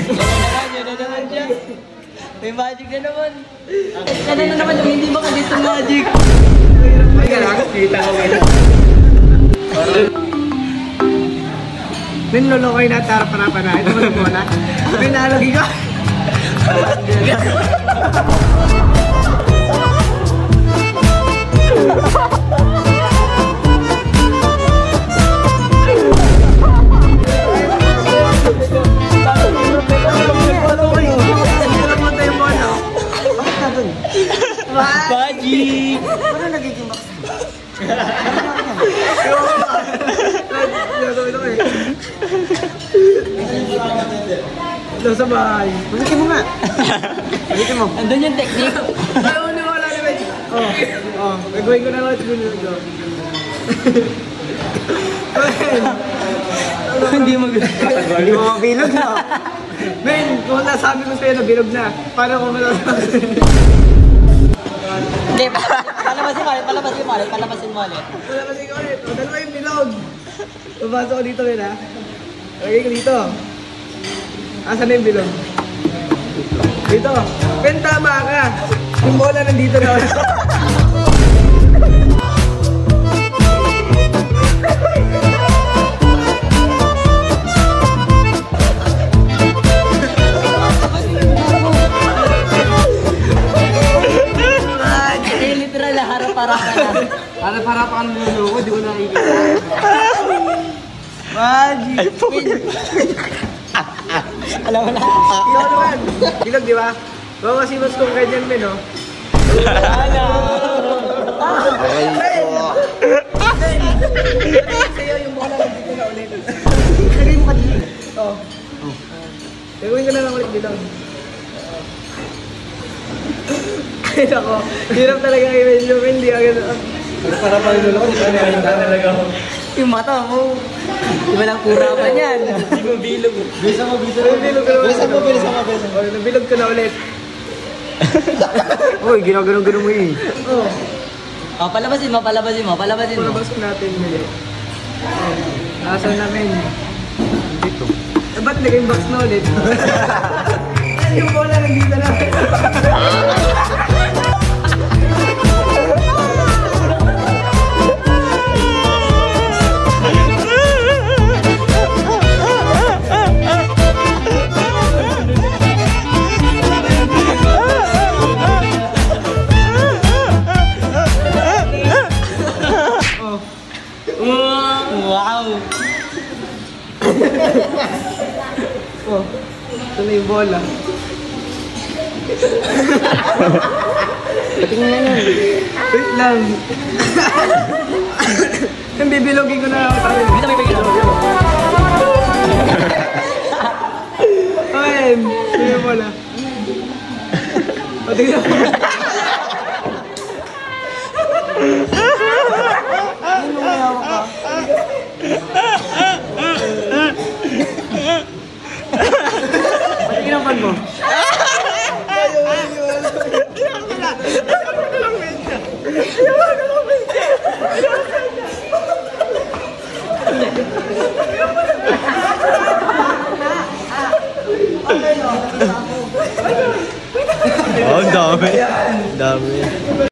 Yan na naman siya. May magic na naman. Yan na naman yung hindi makadito magic. Ay, lang. Kita ko ngayon. Minlolokay na at harap-harapan na. Ito mo na muna. May nalagi ka. Magic! Ano nagiging box? Ito sa bahay. Balikin mo nga. Balikin mo. Andun yung technique. Ayaw na wala naman. Gagawin ko na lang. Hindi maganda. Hindi mo mabilog na. Men, kung nasabi ko sa'yo na bilog na, paano ko malasabi? Hindi, palabasin mo ulit. Palabasin mo ulit. Palabasin ko ulit. O, dalawa yung bilog. Babasa ko dito, men, ha? Lagay ko dito. Asan na yung bilog? Dito. Men, tama ka. Yung bola nandito na. Harap-harapan ng lolo ko, di ko nakikita. Magic! Alam mo na. Ikaw naman. Bilog, di ba? Mawasimas kong ganyan, men, no? Ano? Aray ko! Sa'yo yung bola nandito na ulit. Lagay mo kanina. Oo. Gagawin ko na lang ulit dito. Ay, nako. Hirap talaga kayo medyo, men. Hindi agad. Para pa yung lolo ko, di ba nakikita talaga ako. Yung mata mo. Di ba lang pura pa niyan? Hindi mo bilog. Bilisan mo. Bilisan mo. Nabilog ko na ulit. Uy, ginaganon-ganon mo eh. Oo. Oh, palabasin mo. Palabasin mo. Palabas natin, mali. Nasaan namin? Dito. Eh, ba't naging box na ulit? Yung bola nandito na. Wow! Oh, ito na yung bola. Patingin na yun. Wait lang. Yung bibilogin ko na ako tayo. Dito may bigyan ako. Ayan, ito yung bola. Patingin ako. Patingin ang pan mo. Oh, dami.